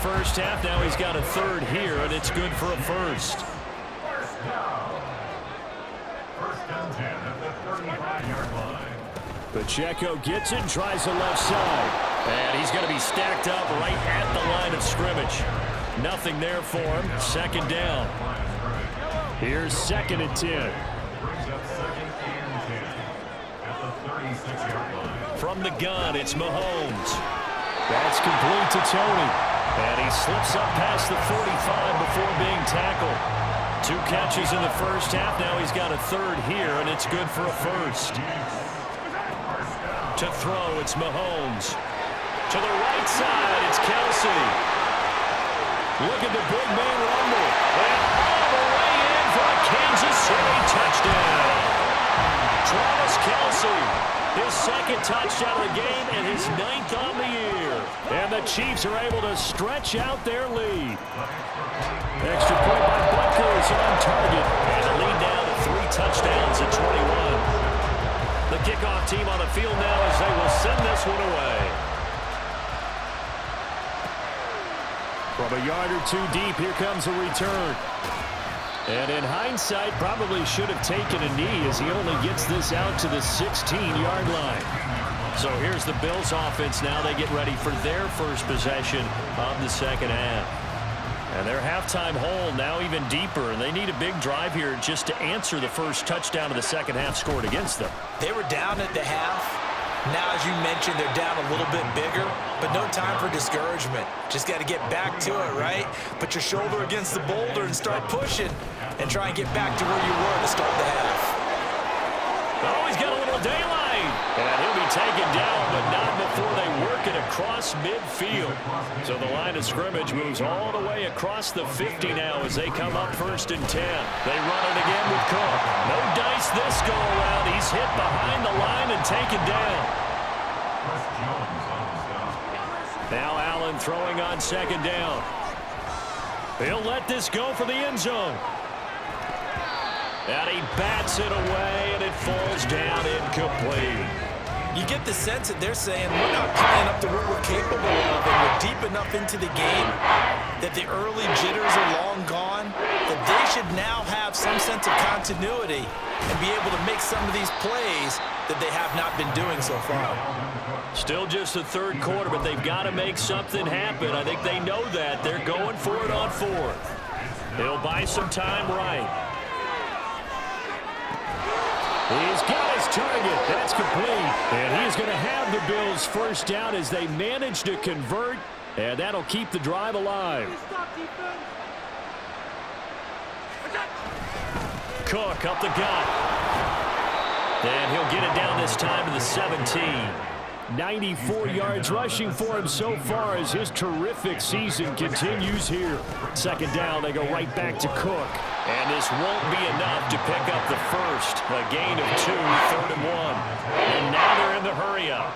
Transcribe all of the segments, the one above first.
first half. Now he's got a third here, and it's good for a first. Pacheco gets it, tries the left side. And he's going to be stacked up right at the line of scrimmage. Nothing there for him. Second down. Here's 2nd and 10. From the gun, it's Mahomes. That's complete to Tony. And he slips up past the 45 before being tackled. 2 catches in the first half. Now he's got a third here, and it's good for a first. To throw, it's Mahomes. To the right side, it's Kelsey. Look at the big man rumble. And all the way in for a Kansas City touchdown. Travis Kelsey, his 2nd touchdown of the game and his 9th on the year. And the Chiefs are able to stretch out their lead. Extra point by Butker is on target. And the lead now to 3 touchdowns at 21. The kickoff team on the field now as they will send this one away. From a yard or 2 deep, here comes a return. And in hindsight, probably should have taken a knee as he only gets this out to the 16-yard line. So here's the Bills offense now. They get ready for their first possession of the second half. And their halftime hole now even deeper, and they need a big drive here just to answer the first touchdown of the second half scored against them. They were down at the half. Now, as you mentioned, they're down a little bit bigger, but no time for discouragement. Just got to get back to it, right? Put your shoulder against the boulder and start pushing and try and get back to where you were to start the half. Oh, he's got a little daylight. And he'll be taken down, but not before they work it across midfield. So the line of scrimmage moves all the way across the 50 now as they come up 1st and 10. They run it again with Cook. No dice this go around. He's hit behind the line and taken down. Now Allen throwing on 2nd down. He'll let this go for the end zone. And he bats it away, and it falls down incomplete. You get the sense that they're saying we're not playing up to what we're capable of, and we're deep enough into the game that the early jitters are long gone, that they should now have some sense of continuity and be able to make some of these plays that they have not been doing so far. Still just the 3rd quarter, but they've got to make something happen. I think they know that. They're going for it on 4th. He'll buy some time right. He's got his target. That's complete. And he's going to have the Bills first down as they manage to convert. And that'll keep the drive alive. Cook up the gut. And he'll get it down this time to the 17. 94 yards rushing for him so far as his terrific season continues here. 2nd down, they go right back to Cook. And this won't be enough to pick up the first. A gain of 2, 3rd and 1. And now they're in the hurry-up.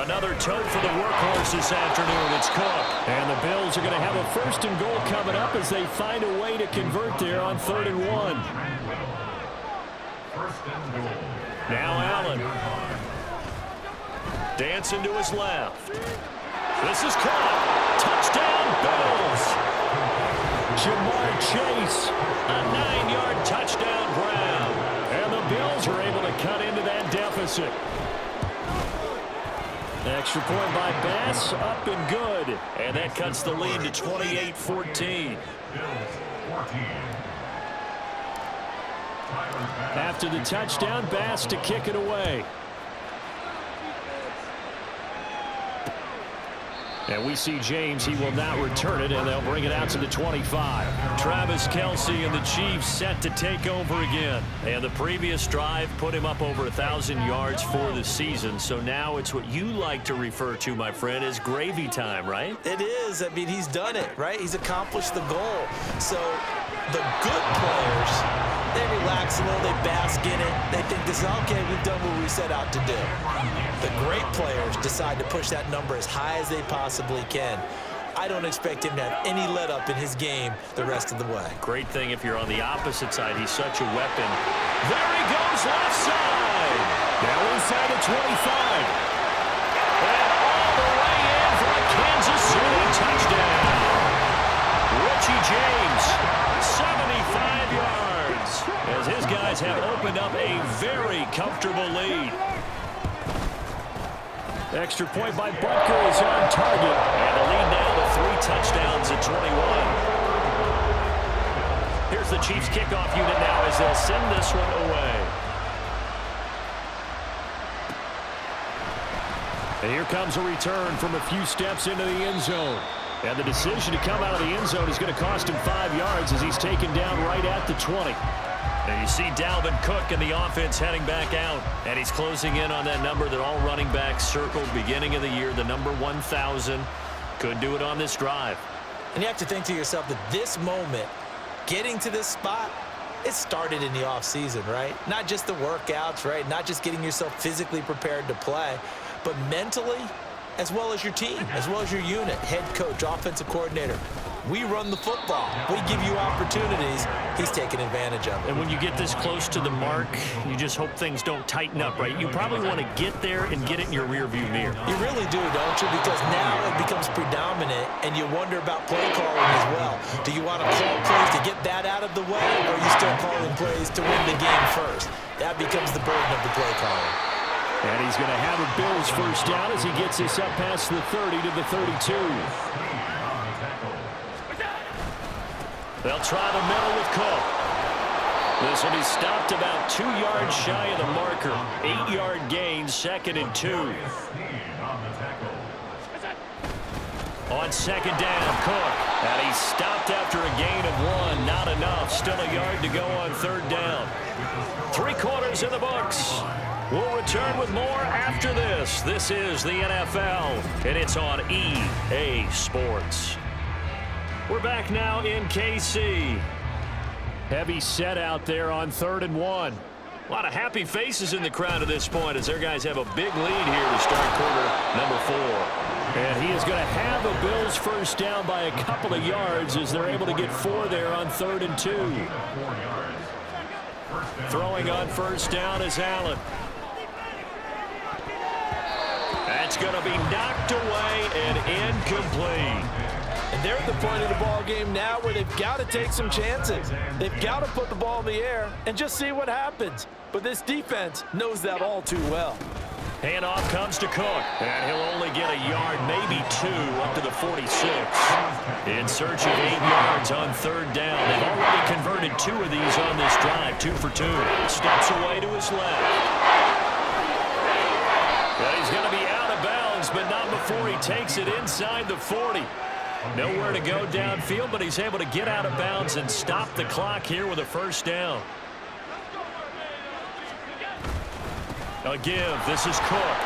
Another toe for the workhorse this afternoon. It's Cook. And the Bills are going to have a 1st and goal coming up as they find a way to convert there on 3rd and 1. Now Allen. Dancing to his left. This is caught. Touchdown, Bills. Jamar Chase, a 9-yard touchdown grab. And the Bills are able to cut into that deficit. Extra point by Bass, up and good. And that cuts the lead to 28-14. After the touchdown, Bass to kick it away. And we see James, he will not return it, and they'll bring it out to the 25. Travis Kelsey and the Chiefs set to take over again. And the previous drive put him up over 1,000 yards for the season. So now it's what you like to refer to, my friend, as gravy time, right? It is. I mean, he's done it, right? He's accomplished the goal. So the good players, they relax a little, they bask in it. They think this is, okay, we've done what we set out to do. The great players decide to push that number as high as they possibly can. I don't expect him to have any let-up in his game the rest of the way. Great thing if you're on the opposite side. He's such a weapon. There he goes, left side. Now inside the 25. And all the way in for a comfortable lead. Extra point by Butker is on target. And the lead now to 3 touchdowns at 21. Here's the Chiefs kickoff unit now as they'll send this one away. And here comes a return from a few steps into the end zone. And the decision to come out of the end zone is going to cost him 5 yards as he's taken down right at the 20. And you see Dalvin Cook in the offense heading back out. And he's closing in on that number that all running backs circled beginning of the year, the number 1,000. Could do it on this drive. And you have to think to yourself that this moment, getting to this spot, it started in the offseason, right? Not just the workouts, right? Not just getting yourself physically prepared to play, but mentally, as well as your team, as well as your unit, head coach, offensive coordinator. We run the football. We give you opportunities. He's taking advantage of it. And when you get this close to the mark, you just hope things don't tighten up, right? You probably want to get there and get it in your rearview mirror. You really do, don't you? Because now it becomes predominant, and you wonder about play calling as well. Do you want to call plays to get that out of the way, or are you still calling plays to win the game first? That becomes the burden of the play calling. And he's going to have a Bills first down as he gets this up past the 30 to the 32. They'll try the middle with Cook. This will be stopped about 2 yards shy of the marker. 8-yard gain, 2nd and 2. On second down, Cook. And he's stopped after a gain of 1. Not enough. Still a yard to go on 3rd down. 3 quarters in the books. We'll return with more after this. This is the NFL, and it's on EA Sports. We're back now in KC. Heavy set out there on 3rd and 1. A lot of happy faces in the crowd at this point as their guys have a big lead here to start quarter number 4. And he is going to have a Bills first down by a couple of yards as they're able to get 4 there on 3rd and 2. Throwing on first down is Allen. That's going to be knocked away and incomplete. And they're at the point of the ball game now where they've got to take some chances. They've got to put the ball in the air and just see what happens. But this defense knows that all too well. Handoff comes to Cook, and he'll only get a yard, maybe 2, up to the 46. In search of 8 yards on 3rd down. They've already converted 2 of these on this drive, 2 for 2. Steps away to his left. Well, he's going to be out of bounds, but not before he takes it inside the 40. Nowhere to go downfield, but he's able to get out of bounds and stop the clock here with a first down. A give. This is Cook.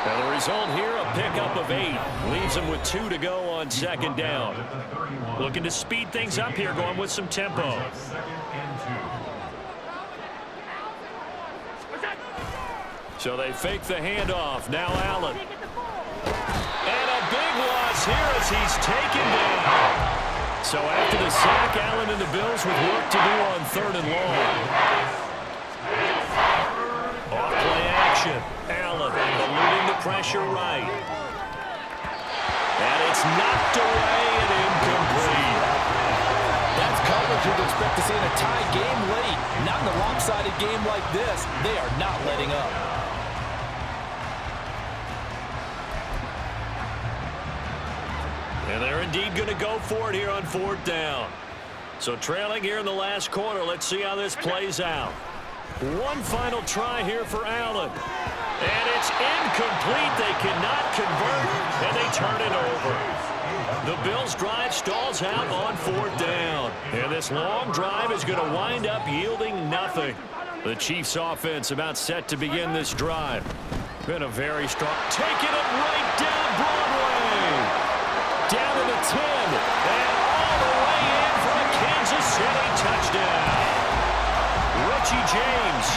And the result here, a pickup of 8. Leaves him with 2 to go on 2nd down. Looking to speed things up here, going with some tempo. So they fake the handoff. Now Allen. And a big loss here as he's taken down. So after the sack, Allen and the Bills with work to do on 3rd and long. Off-play action. Allen eluding the pressure right. And it's knocked away and incomplete. That's coverage you'd expect to see in a tie game late. Not in a lopsided game like this. They are not letting up. And they're indeed going to go for it here on 4th down. So trailing here in the last quarter. Let's see how this plays out. One final try here for Allen. And it's incomplete. They cannot convert, and they turn it over. The Bills' drive stalls out on 4th down. And this long drive is going to wind up yielding nothing. The Chiefs' offense about set to begin this drive. Been a very strong... Taking it right down Broadway. Down to the 10. And all the way in for a Kansas City touchdown. Richie James,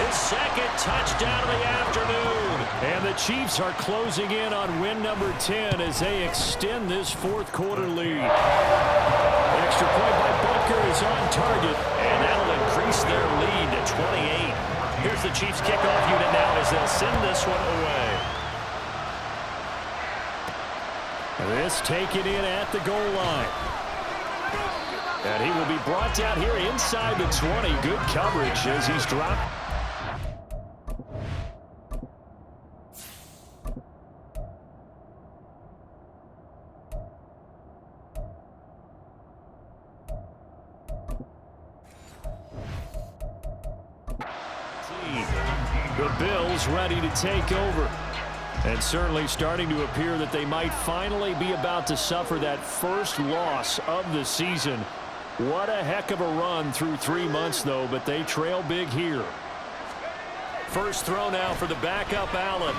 his 2nd touchdown of the afternoon. And the Chiefs are closing in on win number 10 as they extend this 4th quarter lead. Extra point by Butker is on target, and that'll increase their lead to 28. Here's the Chiefs kickoff unit now as they'll send this one away. This taken in at the goal line. And he will be brought down here inside the 20. Good coverage as he's dropped. The Bills ready to take over. And certainly starting to appear that they might finally be about to suffer that first loss of the season. What a heck of a run through 3 months, though, but they trail big here. First throw now for the backup, Allen.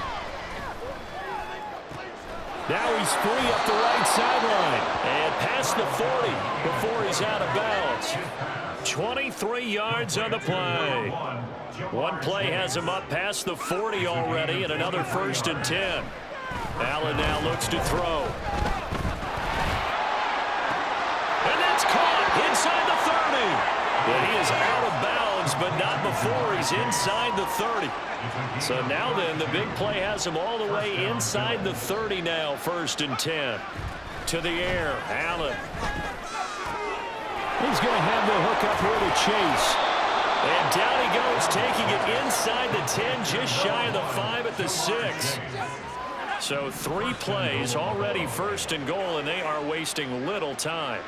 Now he's free up the right sideline. And past the 40 before he's out of bounds. 23 yards on the play. One play has him up past the 40 already, and another 1st and 10. Allen now looks to throw. And that's caught inside the 30. And he is out of bounds, but not before he's inside the 30. So now then, the big play has him all the way inside the 30 now, 1st and 10. To the air, Allen. He's going to have the hook up here to Chase. And down he goes, taking it inside the 10, just shy of the 5 at the 6. So 3 plays, already 1st and goal, and they are wasting little time.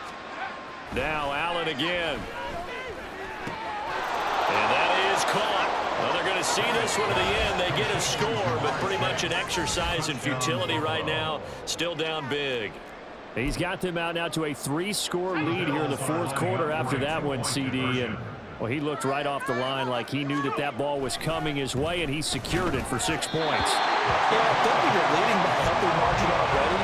Now Allen again. And that is caught. Well, they're going to see this one to the end. They get a score, but pretty much an exercise in futility right now. Still down big. He's got them out now to a 3-score lead here in the 4th quarter after that one, CD. And, well, he looked right off the line like he knew that that ball was coming his way, and he secured it for 6 points. Yeah, I think when you're leading by a healthy margin already,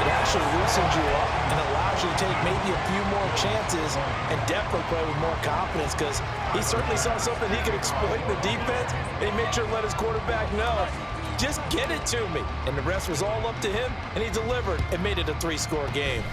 it actually loosens you up and allows you to take maybe a few more chances and definitely play with more confidence, because he certainly saw something he could exploit in the defense, and he made sure to let his quarterback know, just get it to me. And the rest was all up to him, and he delivered and made it a 3-score game.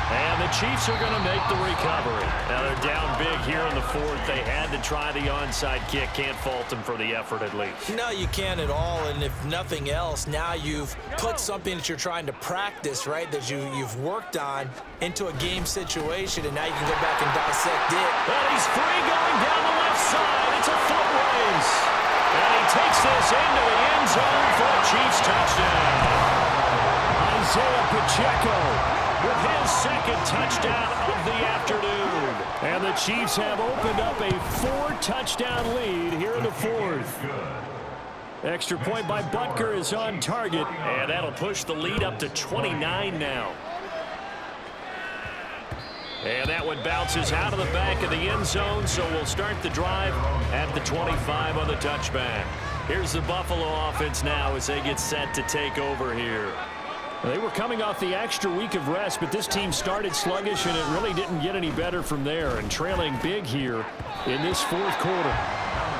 And the Chiefs are going to make the recovery. Now they're down big here in the 4th. They had to try the onside kick. Can't fault them for the effort at least. No, you can't at all. And if nothing else, now you've put something that you're trying to practice, right, that you've worked on into a game situation, and now you can go back and dissect it. But he's free going down the left side. It's a foot race. And he takes this into the end zone for a Chiefs touchdown. Isaiah Pacheco with his 2nd touchdown of the afternoon. And the Chiefs have opened up a 4-touchdown lead here in the 4th. Extra point by Butker is on target, and that'll push the lead up to 29 now. And that one bounces out of the back of the end zone, so we'll start the drive at the 25 on the touchback. Here's the Buffalo offense now as they get set to take over here. They were coming off the extra week of rest, but this team started sluggish, and it really didn't get any better from there, and trailing big here in this 4th quarter.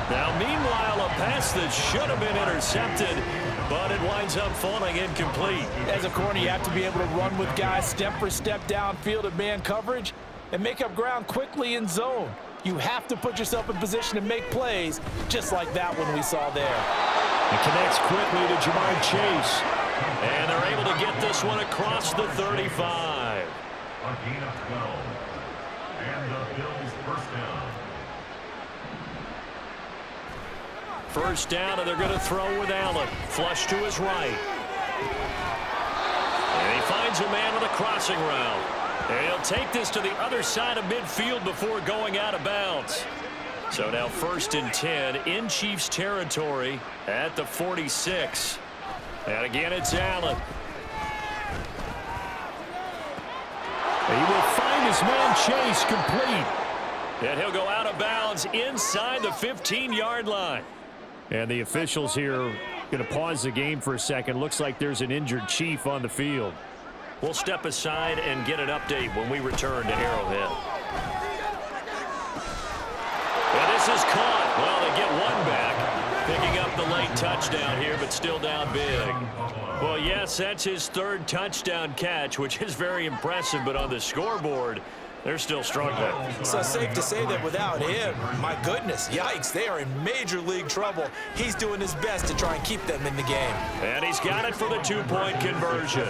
Now, meanwhile, a pass that should have been intercepted, but it winds up falling incomplete. As a corner, you have to be able to run with guys step for step downfield in man coverage and make up ground quickly in zone. You have to put yourself in position to make plays, just like that one we saw there. It connects quickly to Jamar Chase. And they're able to get this one across the 35. A gain of 12. And the Bills first down. First down, and they're going to throw with Allen. Flush to his right. And he finds a man on the crossing route. And he'll take this to the other side of midfield before going out of bounds. So now 1st and 10 in Chiefs territory at the 46. And again, it's Allen. He will find his man Chase complete. And he'll go out of bounds inside the 15-yard line. And the officials here going to pause the game for a second. Looks like there's an injured Chief on the field. We'll step aside and get an update when we return to Arrowhead. And this is caught. Well, they get one back. Picking up the late touchdown here, but still down big. Well, yes, that's his 3rd touchdown catch, which is very impressive, but on the scoreboard, they're still struggling. So safe to say that without him, my goodness, yikes, they are in major league trouble. He's doing his best to try and keep them in the game. And he's got it for the 2-point conversion.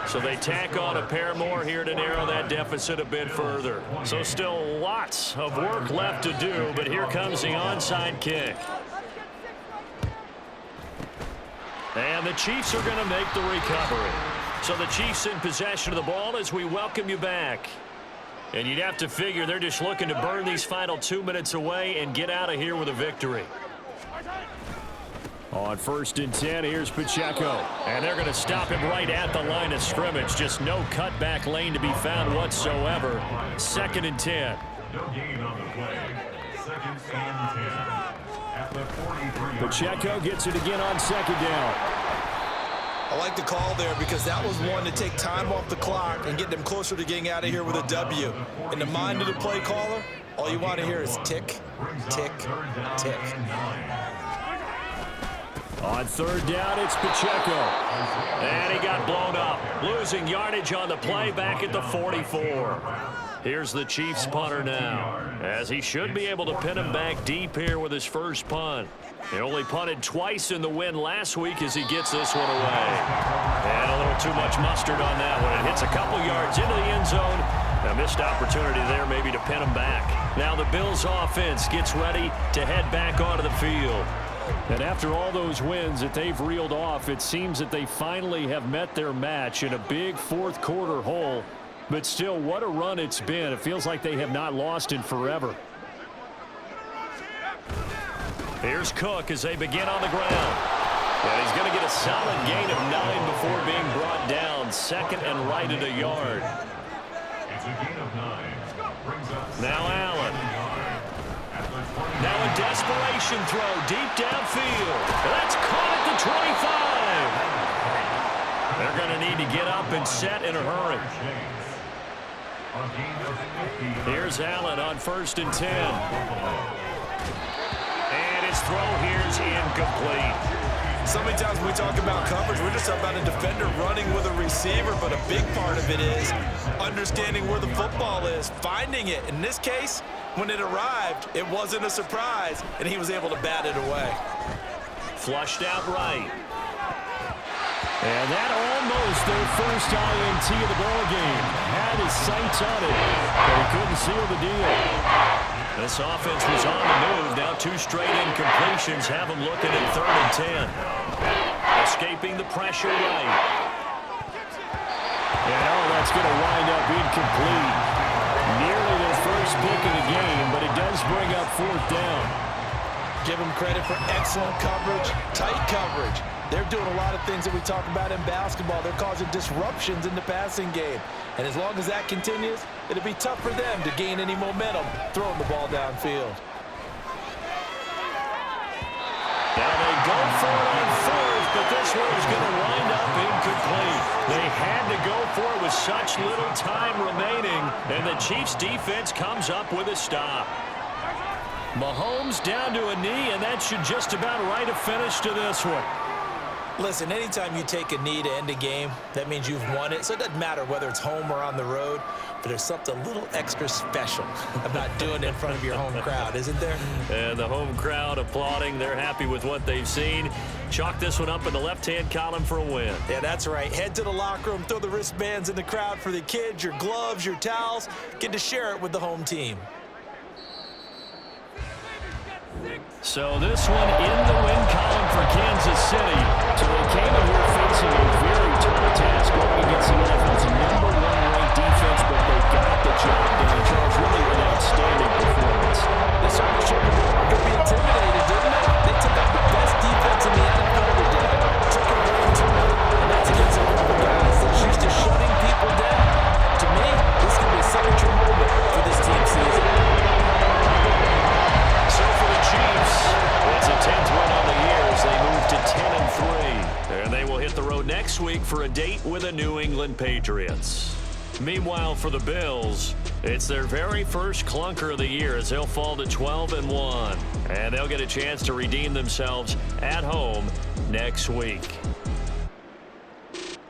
So they tack on a pair more here to narrow that deficit a bit further. So still lots of work left to do, but here comes the onside kick. And the Chiefs are going to make the recovery. So the Chiefs in possession of the ball as we welcome you back. And you'd have to figure they're just looking to burn these final 2 minutes away and get out of here with a victory. On 1st and 10, here's Pacheco. And they're going to stop him right at the line of scrimmage. Just no cutback lane to be found whatsoever. 2nd and 10. No gain on the play. 2nd and 10. At the 43. Pacheco gets it again on 2nd down. I like the call there because that was one to take time off the clock and get them closer to getting out of here with a W. In the mind of the play caller, all you want to hear is tick, tick, tick. On 3rd down, it's Pacheco. And he got blown up. Losing yardage on the play back at the 44. Here's the Chiefs punter now, as he should be able to pin him back deep here with his first punt. He only punted twice in the win last week as he gets this one away. And a little too much mustard on that one. It hits a couple yards into the end zone. A missed opportunity there maybe to pin him back. Now the Bills offense gets ready to head back onto the field. And after all those wins that they've reeled off, it seems that they finally have met their match in a big 4th quarter hole. But still, what a run it's been. It feels like they have not lost in forever. Here's Cook as they begin on the ground. And he's going to get a solid gain of 9 before being brought down. 2nd and right at a yard. It's a gain of 9. Now Allen. Now a desperation throw deep downfield. That's caught at the 25. They're going to need to get up and set in a hurry. Here's Allen on 1st and 10. And his throw here's incomplete. So many times when we talk about coverage, we're just talking about a defender running with a receiver, but a big part of it is understanding where the football is, finding it. In this case, when it arrived, it wasn't a surprise, and he was able to bat it away. Flushed out right. And that almost their first INT of the ball game. Had his sights on it, but he couldn't seal the deal. This offense was on the move. Now 2 straight incompletions have them looking at 3rd and 10. Escaping the pressure right. And that's going to wind up incomplete. Nearly their first pick of the game, but it does bring up 4th down. Give them credit for excellent coverage, tight coverage. They're doing a lot of things that we talk about in basketball. They're causing disruptions in the passing game. And as long as that continues, it'll be tough for them to gain any momentum throwing the ball downfield. Now they go for it on 4th, but this one is going to wind up incomplete. They had to go for it with such little time remaining, and the Chiefs' defense comes up with a stop. Mahomes down to a knee, and that should just about write a finish to this one. Listen, anytime you take a knee to end a game, that means you've won it. So it doesn't matter whether it's home or on the road, but there's something a little extra special about doing it in front of your home crowd, isn't there? And the home crowd applauding. They're happy with what they've seen. Chalk this one up in the left-hand column for a win. Yeah, that's right. Head to the locker room, throw the wristbands in the crowd for the kids, your gloves, your towels. Get to share it with the home team. So this one in the win column for Kansas City. So they came in here facing a very tall task going against the offense, #1 ranked defense, but they got the job done. Charles, really an outstanding performance. They certainly showed them could be intimidated, didn't they? They took out the best defense in the NFL today, took it away to them, and that's against a group of guys that's used to shutting people down. To me, this could be a signature moment for this team season. So for the Chiefs, it's a 10th win on the year as they move to 10-3. And they will hit the road next week for a date with the New England Patriots. Meanwhile, for the Bills, it's their very first clunker of the year as they'll fall to 12-1. And they'll get a chance to redeem themselves at home next week.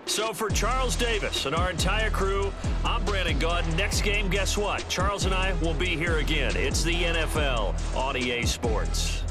So for Charles Davis and our entire crew, I'm Brandon Gaudin. Next game, guess what? Charles and I will be here again. It's the NFL on EA Sports.